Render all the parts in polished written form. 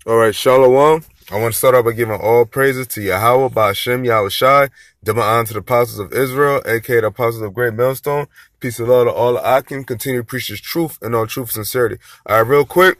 All right, Shalom. I want to start off by giving all praises to Yahweh, Ba'ashem, Yahushai, double honor to the apostles of Israel, aka the apostles of Great Millstone. Peace and love to all the Akim. Continue to preach this truth and all truth and sincerity. All right, real quick,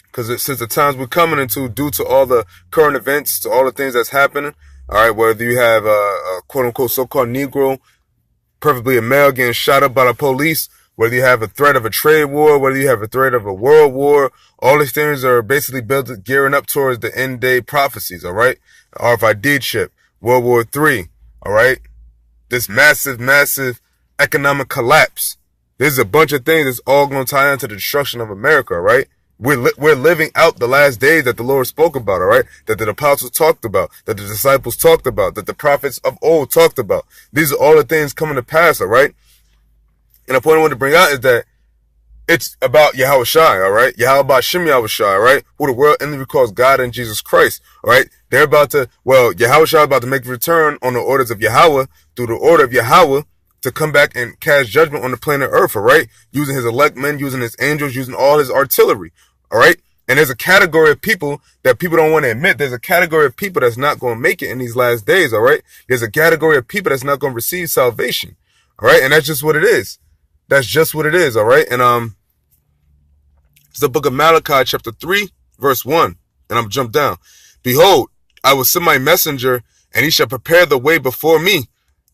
because since the times we're coming into, due to all the current events, to all the things that's happening, all right, whether you have a quote-unquote so-called Negro, preferably a male, getting shot up by the police, whether you have a threat of a trade war, whether you have a threat of a world war, all these things are basically gearing up towards the end day prophecies, all right? RFID chip, World War III, all right? This massive economic collapse. There's a bunch of things that's all going to tie into the destruction of America, all right? We're living out the last days that the Lord spoke about, all right? That the apostles talked about, that the disciples talked about, that the prophets of old talked about. These are all the things coming to pass, all right? And the point I want to bring out is that it's about Yahushai, all right? Yahweh Ba'ashem Yahushai, all right? Who the world enemy calls God and Jesus Christ, all right? They're about to, Yahushai is about to make a return on the orders of Yahweh, through the order of Yahweh, to come back and cast judgment on the planet Earth, all right? Using his elect men, using his angels, using all his artillery, all right? And there's a category of people that people don't want to admit. There's a category of people that's not going to make it in these last days, all right? There's a category of people that's not going to receive salvation, all right? And that's just what it is. That's just what it is, all right? And it's the book of Malachi, chapter 3, verse 1. And I'm jump down. Behold, I will send my messenger, and he shall prepare the way before me.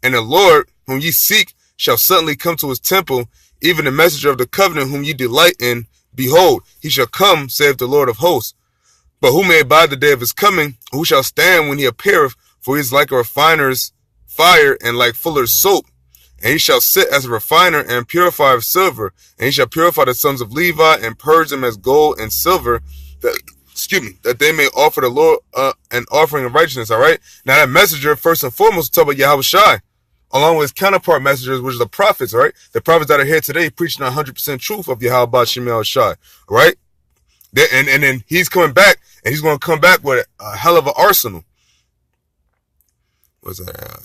And the Lord, whom ye seek, shall suddenly come to his temple, even the messenger of the covenant whom ye delight in. Behold, he shall come, saith the Lord of hosts. But who may abide the day of his coming? Who shall stand when he appeareth? For he is like a refiner's fire, and like fuller's soap. And he shall sit as a refiner and purifier of silver. And he shall purify the sons of Levi and purge them as gold and silver, that they may offer the Lord an offering of righteousness. All right. Now that messenger, first and foremost, talk about Yahushai, along with his counterpart messengers, which are the prophets. All right. The prophets that are here today preaching 100% truth of Yahweh Ba'ashem Yahushai. All right. And then he's coming back, and he's going to come back with a hell of an arsenal. What's that?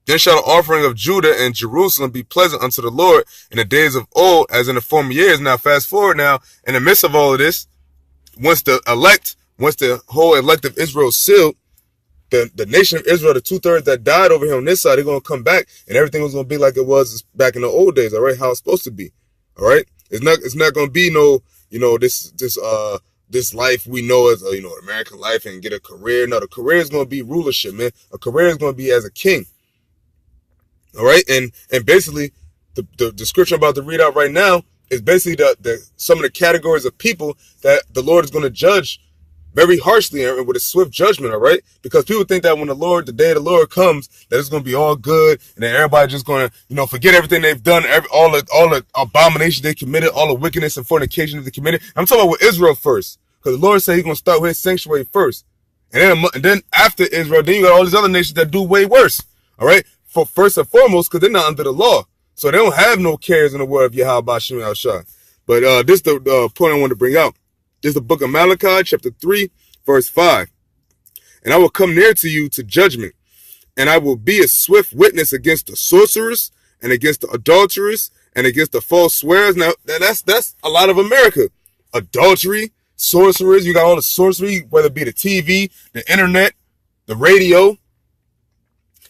Then shall the offering of Judah and Jerusalem be pleasant unto the Lord in the days of old, as in the former years. Now, fast forward now, in the midst of all of this, once the whole elect of Israel is sealed, the nation of Israel, the 2/3 that died over here on this side, they're going to come back, and everything was going to be like it was back in the old days, all right? How it's supposed to be, all right? It's not going to be no, this life we know as, American life and get a career. No, the career is going to be rulership, man. A career is going to be as a king. All right, and basically, the scripture I'm about to read out right now is basically some of the categories of people that the Lord is going to judge very harshly and with a swift judgment. All right, because people think that when the day of the Lord comes, that it's going to be all good, and then everybody just going to, forget everything they've done, all the abominations they committed, all the wickedness and fornication they committed. I'm talking about with Israel first, because the Lord said He's going to start with His sanctuary first, and then after Israel, then you got all these other nations that do way worse. All right. For first and foremost, because they're not under the law. So they don't have no cares in the word of Yahweh Ba'ashem Yahushai. But this is the point I want to bring out. This is the book of Malachi, chapter 3, verse 5. And I will come near to you to judgment, and I will be a swift witness against the sorcerers, and against the adulterers, and against the false swearers. Now, that's a lot of America. Adultery, sorcerers, you got all the sorcery, whether it be the TV, the internet, the radio.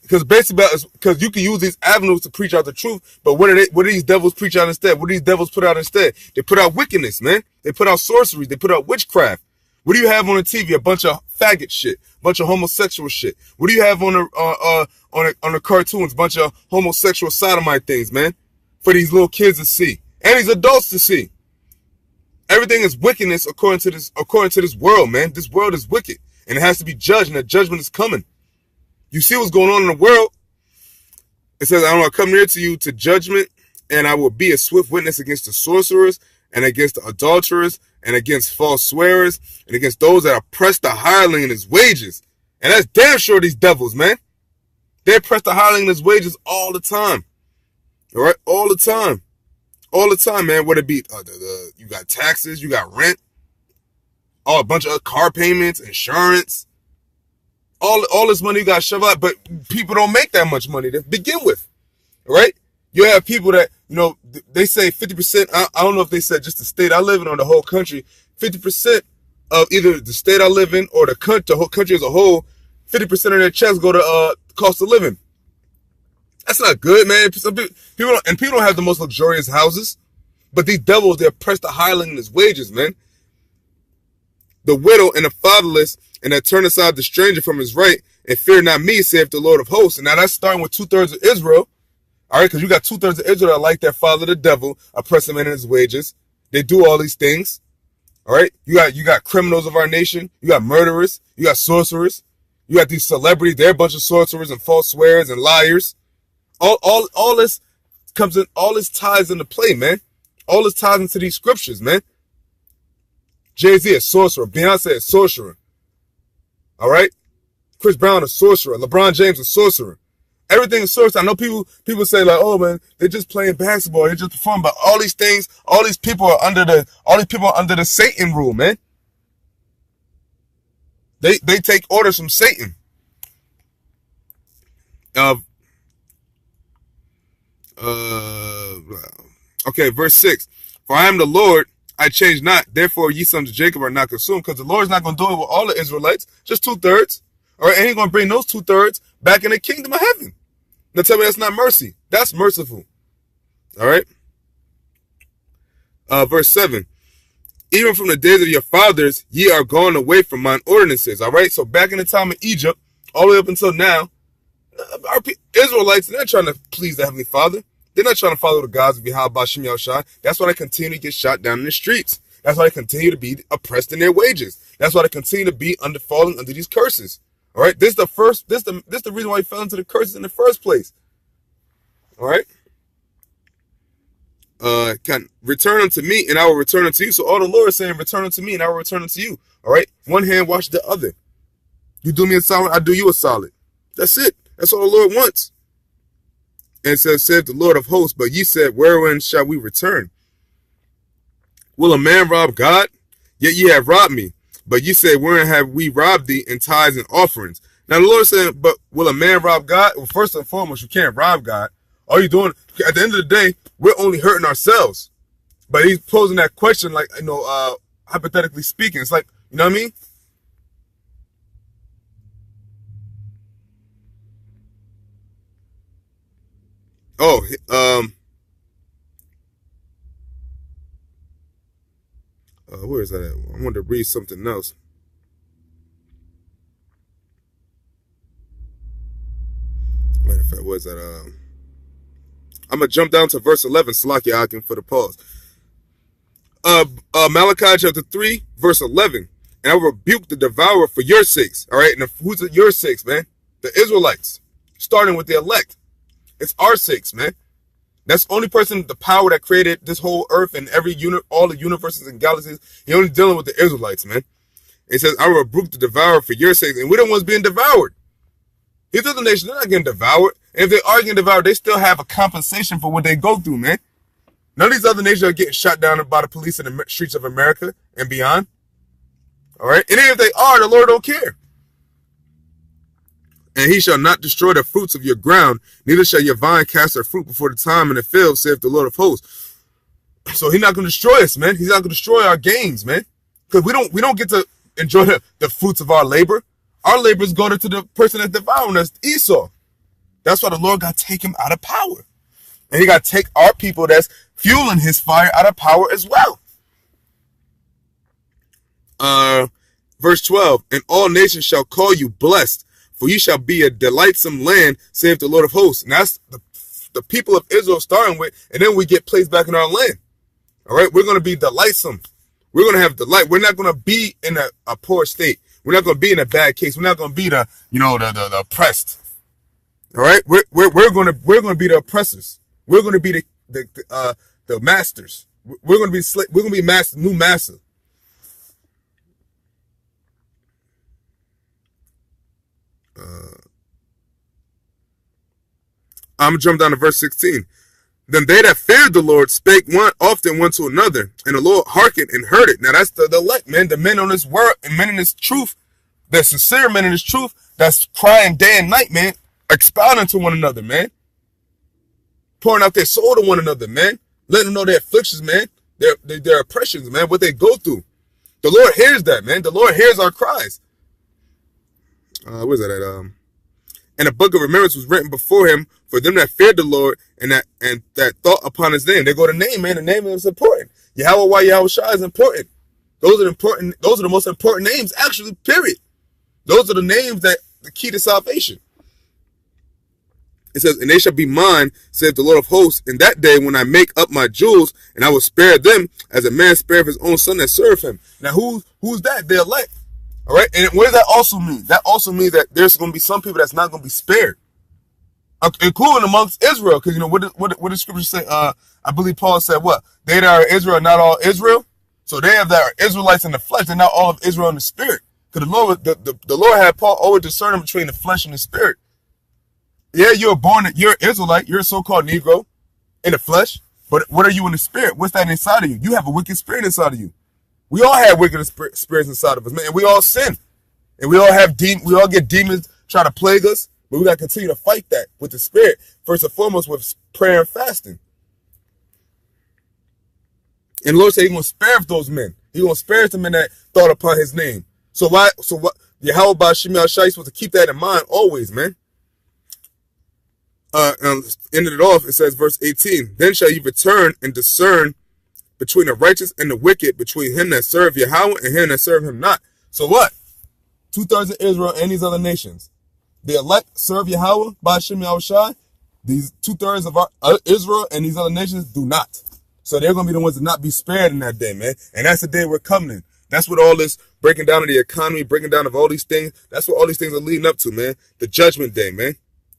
Because because you can use these avenues to preach out the truth, but what do these devils preach out instead? What do these devils put out instead? They put out wickedness, man. They put out sorceries. They put out witchcraft. What do you have on the TV? A bunch of faggot shit, a bunch of homosexual shit. What do you have on the cartoons? A bunch of homosexual sodomite things, man, for these little kids to see and these adults to see. Everything is wickedness according to this world, man. This world is wicked, and it has to be judged, and that judgment is coming. You see what's going on in the world? It says, I will come near to you to judgment, and I will be a swift witness against the sorcerers, and against the adulterers, and against false swearers, and against those that oppress the hireling in his wages. And that's damn sure these devils, man. They oppress the hireling in his wages all the time. All right? All the time. All the time, man. What it be? You got taxes, you got rent, a bunch of car payments, insurance. All this money you got shoved out, but people don't make that much money to begin with, right? You have people that, they say 50%, I don't know if they said just the state I live in or the whole country, 50% of either the state I live in or the whole country as a whole, 50% of their checks go to cost of living. That's not good, man. People don't have the most luxurious houses, but these devils, they oppress the hireling in his wages, man. The widow and the fatherless, and that turn aside the stranger from his right, and fear not me, saith the Lord of hosts. And now that's starting with 2/3 of Israel. All right, because you got 2/3 of Israel that like their father, the devil, oppress him in his wages. They do all these things. All right, you got criminals of our nation. You got murderers. You got sorcerers. You got these celebrities. They're a bunch of sorcerers and false swearers and liars. All this comes in. All this ties into play, man. All this ties into these scriptures, man. Jay-Z a sorcerer. Beyonce a sorcerer. All right, Chris Brown a sorcerer. LeBron James a sorcerer. Everything is sorcerer. I know people say like, oh man, they're just playing basketball, they're just performing, but all these things, all these people are under the Satan rule, man. They take orders from Satan. Okay, verse 6. For I am the Lord, I change not. Therefore, ye sons of Jacob are not consumed. Because the Lord's not going to do it with all the Israelites, just 2/3. All right, and he's going to bring those 2/3 back in the kingdom of heaven. Now tell me that's not mercy. That's merciful. All right. Verse 7. Even from the days of your fathers, ye are gone away from mine ordinances. All right. So back in the time of Egypt, all the way up until now, our Israelites, they're not trying to please the Heavenly Father. They're not trying to follow the gods of Yahweh Shem Yahushua. That's why they continue to get shot down in the streets. That's why they continue to be oppressed in their wages. That's why they continue to be falling under these curses. All right, this is the reason why he fell into the curses in the first place. All right, can return unto me, and I will return unto you. So all the Lord is saying, return unto me, and I will return unto you. All right, one hand wash the other. You do me a solid, I do you a solid. That's it. That's all the Lord wants. And it saith the Lord of hosts, but ye said, wherein shall we return? Will a man rob God? Yet ye have robbed me. But you say, wherein have we robbed thee in tithes and offerings? Now the Lord said, but will a man rob God? Well, first and foremost, you can't rob God. All you're doing, at the end of the day, we're only hurting ourselves. But he's posing that question like, hypothetically speaking. It's like, you know what I mean? Oh, where is that at? I wanted to read something else. Matter of fact, where's that? I'm gonna jump down to verse 11. Salaki Akim for the pause. Malachi chapter 3, verse 11. And I will rebuke the devourer for your sakes. All right, and who's your sakes, man? The Israelites, starting with the elect. It's our sakes, man. That's the only person, the power that created this whole earth and all the universes and galaxies. He only dealing with the Israelites, man. It says, I will rebuke the devourer for your sakes. And we're the ones being devoured. These other nations, they're not getting devoured. And if they are getting devoured, they still have a compensation for what they go through, man. None of these other nations are getting shot down by the police in the streets of America and beyond. All right? And even if they are, the Lord don't care. And he shall not destroy the fruits of your ground, neither shall your vine cast her fruit before the time in the field, saith the Lord of hosts. So he's not going to destroy us, man. He's not going to destroy our gains, man. Because we don't get to enjoy the fruits of our labor. Our labors go to the person that's devouring us, Esau. That's why the Lord got to take him out of power. And he got to take our people that's fueling his fire out of power as well. Verse 12, and all nations shall call you blessed, for ye shall be a delightsome land, saith the Lord of hosts. And that's the people of Israel starting with, and then we get placed back in our land. All right, we're going to be delightsome. We're going to have delight. We're not going to be in a poor state. We're not going to be in a bad case. We're not going to be the oppressed. All right, we're going to be the oppressors. We're going to be the masters. We're going to be new master. I'm going to jump down to verse 16. Then they that feared the Lord spake often one to another, and the Lord hearkened and heard it. Now that's the elect, man, the men on this word, and men in this truth, the sincere men in this truth, that's crying day and night, man, expounding to one another, man. Pouring out their soul to one another, man. Letting them know their afflictions, man, their oppressions, man, what they go through. The Lord hears that, man. The Lord hears our cries. Where's that at? And a book of remembrance was written before him for them that feared the Lord and that thought upon his name. They go to name, man. The name is important. Yahweh, why Yahweh Shai is important. Those are important. Those are the most important names, actually, period. Those are the names that the key to salvation. It says, and they shall be mine, saith the Lord of hosts, in that day when I make up my jewels, and I will spare them as a man spareth his own son that serve him. Now, who's that? The elect. All right. And what does that also mean? That also means that there's going to be some people that's not going to be spared, including amongst Israel. Because, what does scripture say? I believe Paul said what? They that are Israel, not all Israel. So they have that are Israelites in the flesh. They're not all of Israel in the spirit. Because the Lord had Paul always discerning between the flesh and the spirit. Yeah, you're an Israelite. You're a so-called Negro in the flesh. But what are you in the spirit? What's that inside of you? You have a wicked spirit inside of you. We all have wicked spirits inside of us, man. And we all sin. And we all get demons try to plague us. But we got to continue to fight that with the spirit. First and foremost with prayer and fasting. And the Lord said he's going to spare those men. He's going to spare the men that thought upon his name. So what? Yahweh Ba'Shem Yahushua is supposed to keep that in mind always, man. Ended it off, it says, verse 18, then shall you return and discern between the righteous and the wicked, between him that serve Yahweh and him that serve him not. So what? 2/3 of Israel and these other nations. The elect serve Yahweh Ba'Shem Yahushua. These 2/3 of Israel and these other nations do not. So they're going to be the ones to not be spared in that day, man. And that's the day we're coming in. That's what all this breaking down of the economy, breaking down of all these things, that's what all these things are leading up to, man. The judgment day, man.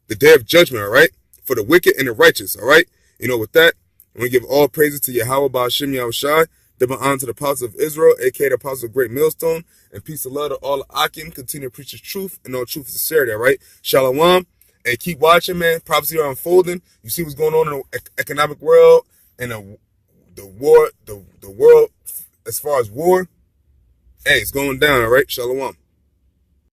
The day of judgment, all right? For the wicked and the righteous, all right? With that, I'm going to give all praises to Yahweh Ba'Shem Yahushua. Double honor to the apostles of Israel, a.k.a. the apostles of Great Millstone, and peace and love to all Akim. Continue to preach the truth and all truth and sincerity, all right? Shalom. And keep watching, man. Prophecy are unfolding. You see what's going on in the economic world and the war, the world as far as war. Hey, it's going down, all right? Shalom.